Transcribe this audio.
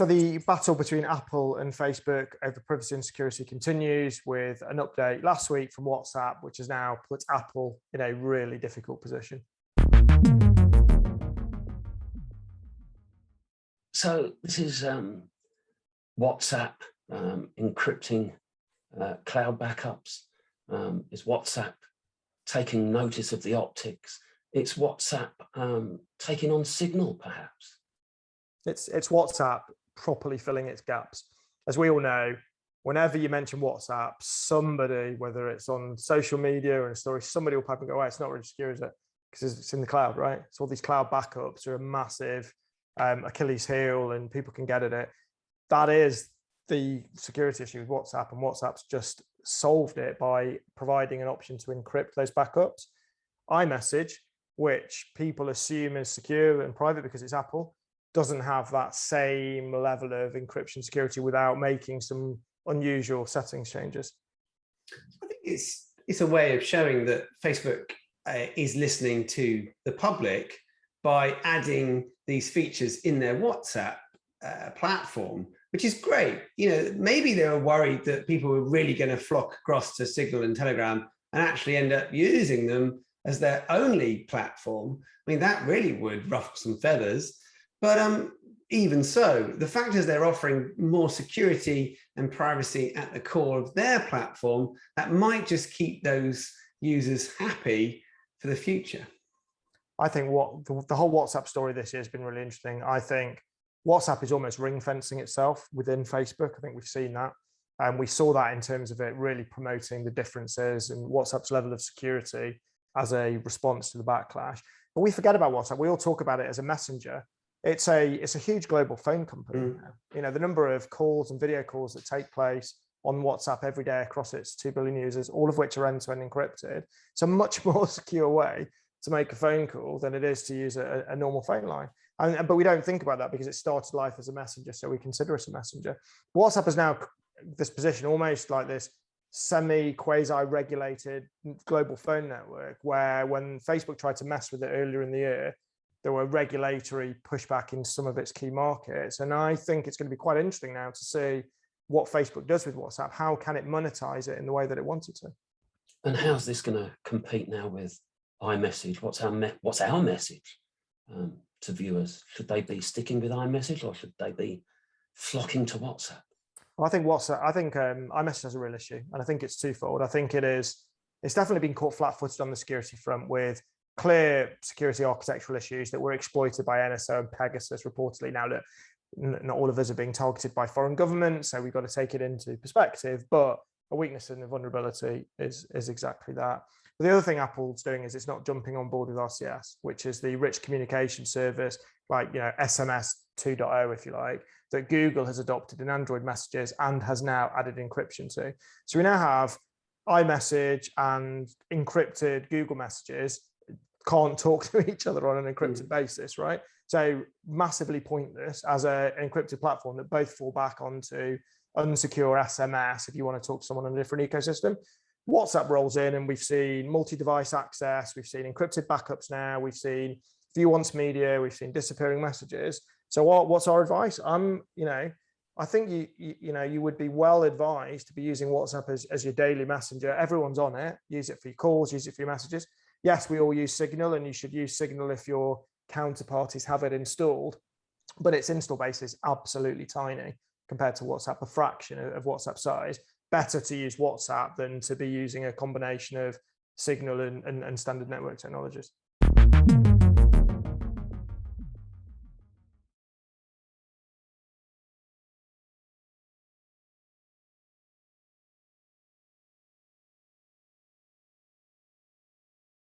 So the battle between Apple and Facebook over privacy and security continues, with an update last week from WhatsApp, which has now put Apple in a really difficult position. So this is WhatsApp encrypting cloud backups. Is WhatsApp taking notice of the optics? It's WhatsApp taking on Signal, perhaps. It's WhatsApp properly filling its gaps. As we all know, whenever you mention WhatsApp, somebody, whether it's on social media or in a story, somebody will probably go, oh, it's not really secure, is it? Because it's in the cloud, right? So all these cloud backups are a massive Achilles heel, and people can get at it. That is the security issue with WhatsApp, and WhatsApp's just solved it by providing an option to encrypt those backups. iMessage, which people assume is secure and private because it's Apple, doesn't have that same level of encryption security without making some unusual settings changes. I think it's a way of showing that Facebook is listening to the public by adding these features in their WhatsApp platform, which is great. You know, maybe they were worried that people were really going to flock across to Signal and Telegram and actually end up using them as their only platform. I mean, that really would ruffle some feathers. But even so, the fact is they're offering more security and privacy at the core of their platform that might just keep those users happy for the future. I think the whole WhatsApp story this year has been really interesting. I think WhatsApp is almost ring fencing itself within Facebook. I think we've seen that. And we saw that in terms of it really promoting the differences and WhatsApp's level of security as a response to the backlash. But we forget about WhatsApp. We all talk about it as a messenger. It's a huge global phone company. You know, the number of calls and video calls that take place on WhatsApp every day across its 2 billion users, all of which are end-to-end encrypted. It's a much more secure way to make a phone call than it is to use a normal phone line. But we don't think about that because it started life as a messenger, so we consider it a messenger. WhatsApp is now this position almost like this quasi-regulated global phone network, where when Facebook tried to mess with it earlier in the year, there were regulatory pushback in some of its key markets. And I think it's going to be quite interesting now to see what Facebook does with WhatsApp. How can it monetize it in the way that it wanted to? And how's this going to compete now with iMessage? What's our message to viewers? Should they be sticking with iMessage, or should they be flocking to WhatsApp? Well, I think iMessage has a real issue, and I think it's twofold. I think it's definitely been caught flat-footed on the security front with clear security architectural issues that were exploited by NSO and Pegasus reportedly. Now, look, not all of us are being targeted by foreign governments, so we've got to take it into perspective, but a weakness and a vulnerability is exactly that. But the other thing Apple's doing is it's not jumping on board with RCS, which is the rich communication service, like, you know, SMS 2.0, if you like, that Google has adopted in Android messages and has now added encryption to. So we now have iMessage and encrypted Google messages can't talk to each other on an encrypted basis, right? So massively pointless as an encrypted platform that both fall back onto unsecure SMS if you want to talk to someone on a different ecosystem. WhatsApp rolls in and we've seen multi-device access, we've seen encrypted backups now, we've seen view once media, we've seen disappearing messages. So what's our advice? I think you would be well advised to be using WhatsApp as your daily messenger. Everyone's on it. Use it for your calls, use it for your messages. Yes, we all use Signal, and you should use Signal if your counterparties have it installed, but its install base is absolutely tiny compared to WhatsApp, a fraction of WhatsApp size. Better to use WhatsApp than to be using a combination of Signal and standard network technologies.